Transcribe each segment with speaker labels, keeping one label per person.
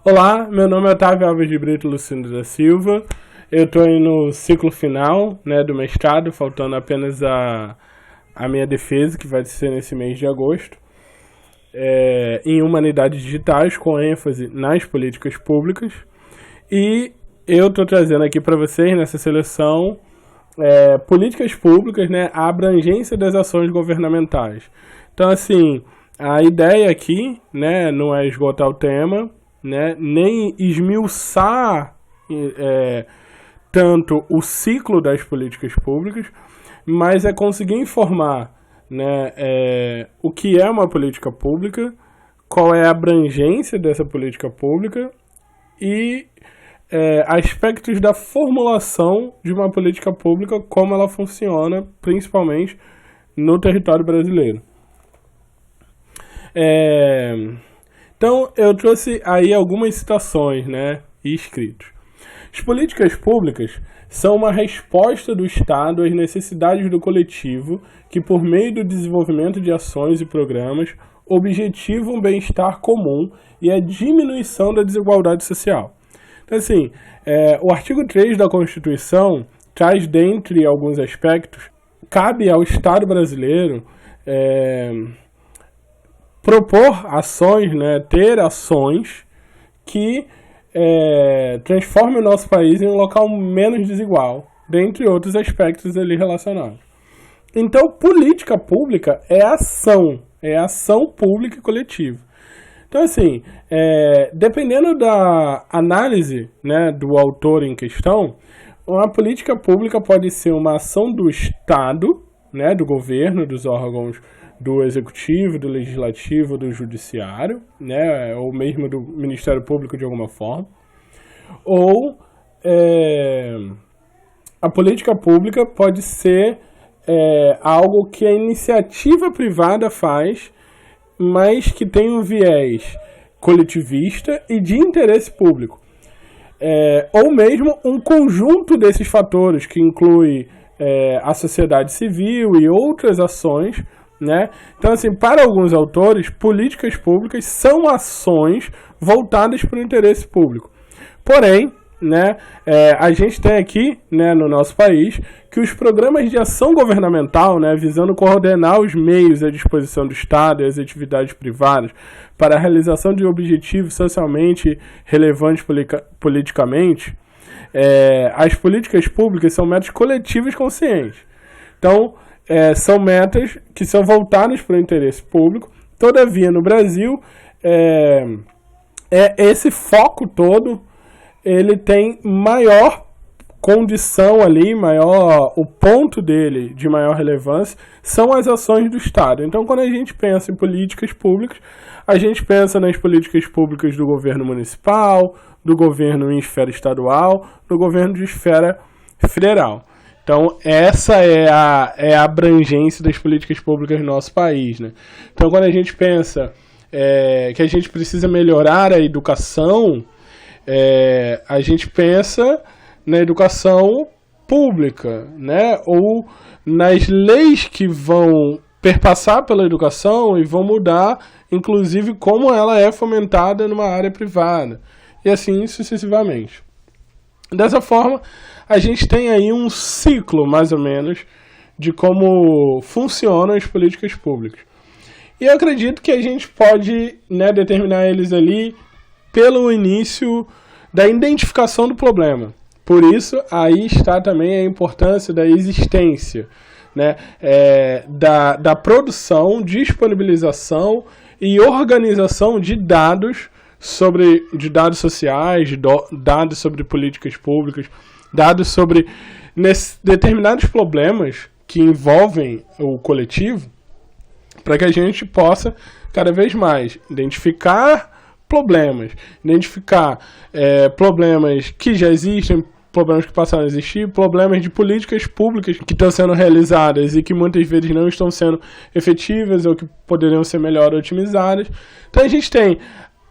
Speaker 1: Olá, meu nome é Otávio Alves de Brito Lucindo da Silva. Eu estou no ciclo final, do mestrado, faltando apenas a minha defesa, que vai ser nesse mês de agosto, em Humanidades Digitais, com ênfase nas políticas públicas. E eu estou trazendo aqui para vocês, nessa seleção, políticas públicas, a abrangência das ações governamentais. Então, assim, a ideia aqui, não é esgotar o tema, nem esmiuçar tanto o ciclo das políticas públicas, mas é conseguir informar o que é uma política pública, qual é a abrangência dessa política pública e aspectos da formulação de uma política pública, como ela funciona, principalmente no território brasileiro. Então, eu trouxe aí algumas citações e escritos. As políticas públicas são uma resposta do Estado às necessidades do coletivo que, por meio do desenvolvimento de ações e programas, objetivam o bem-estar comum e a diminuição da desigualdade social. Então, assim, o artigo 3 da Constituição traz, dentre alguns aspectos, cabe ao Estado brasileiro propor ações, ter ações que transformem o nosso país em um local menos desigual, dentre outros aspectos ali relacionados. Então, política pública é ação pública e coletiva. Então, assim, dependendo da análise do autor em questão, uma política pública pode ser uma ação do Estado, do governo, dos órgãos do Executivo, do Legislativo, do Judiciário, ou mesmo do Ministério Público de alguma forma, ou a política pública pode ser algo que a iniciativa privada faz, mas que tem um viés coletivista e de interesse público, ou mesmo um conjunto desses fatores que inclui a sociedade civil e outras ações. Então, assim, para alguns autores, políticas públicas são ações voltadas para o interesse público. Porém, a gente tem aqui, no nosso país, que os programas de ação governamental, visando coordenar os meios à disposição do Estado e as atividades privadas para a realização de objetivos socialmente relevantes politicamente, as políticas públicas são metas coletivas conscientes. Então, são metas que são voltadas para o interesse público. Todavia, no Brasil, esse foco todo, ele tem maior condição ali, o ponto dele de maior relevância são as ações do Estado. Então, quando a gente pensa em políticas públicas, a gente pensa nas políticas públicas do governo municipal, do governo em esfera estadual, do governo de esfera federal. Então, essa é a abrangência das políticas públicas no nosso país. Então, quando a gente pensa que a gente precisa melhorar a educação, a gente pensa na educação pública, ou nas leis que vão perpassar pela educação e vão mudar, inclusive, como ela é fomentada numa área privada, e assim sucessivamente. Dessa forma, a gente tem aí um ciclo, mais ou menos, de como funcionam as políticas públicas. E eu acredito que a gente pode determinar eles ali pelo início da identificação do problema. Por isso, aí está também a importância da existência, da produção, disponibilização e organização de dados sociais, dados sobre políticas públicas, dados sobre determinados problemas que envolvem o coletivo, para que a gente possa cada vez mais identificar problemas que já existem, problemas que passaram a existir, problemas de políticas públicas que estão sendo realizadas e que muitas vezes não estão sendo efetivas ou que poderiam ser melhor otimizadas. Então a gente tem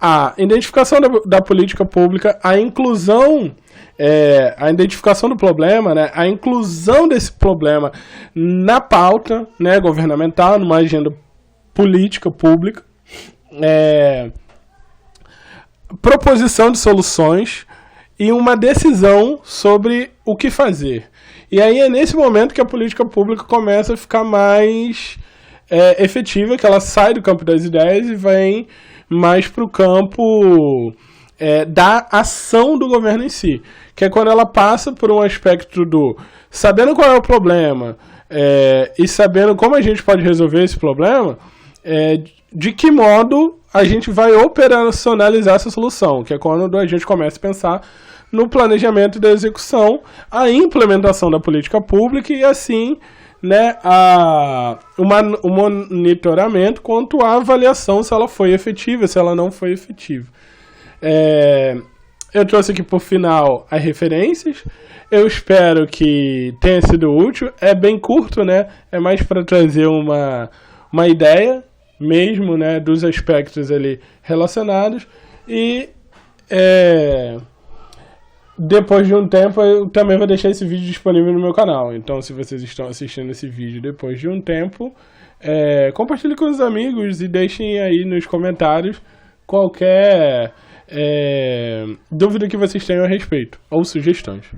Speaker 1: a identificação da política pública, a inclusão, a identificação do problema, a inclusão desse problema na pauta governamental, numa agenda política pública, proposição de soluções e uma decisão sobre o que fazer. E aí é nesse momento que a política pública começa a ficar mais efetiva, que ela sai do campo das ideias e vem mais para o campo da ação do governo em si. Que é quando ela passa por um aspecto do sabendo qual é o problema e sabendo como a gente pode resolver esse problema, de que modo a gente vai operacionalizar essa solução, que é quando a gente começa a pensar no planejamento da execução, a implementação da política pública e assim, né, o monitoramento quanto à avaliação se ela foi efetiva, se ela não foi efetiva. Eu trouxe aqui por final as referências. Eu espero que tenha sido útil. É bem curto, né? É mais para trazer uma ideia mesmo, né, dos aspectos ali relacionados. E depois de um tempo eu também vou deixar esse vídeo disponível no meu canal. Então, se vocês estão assistindo esse vídeo depois de um tempo, compartilhe com os amigos e deixem aí nos comentários qualquer dúvida que vocês tenham a respeito, ou sugestões.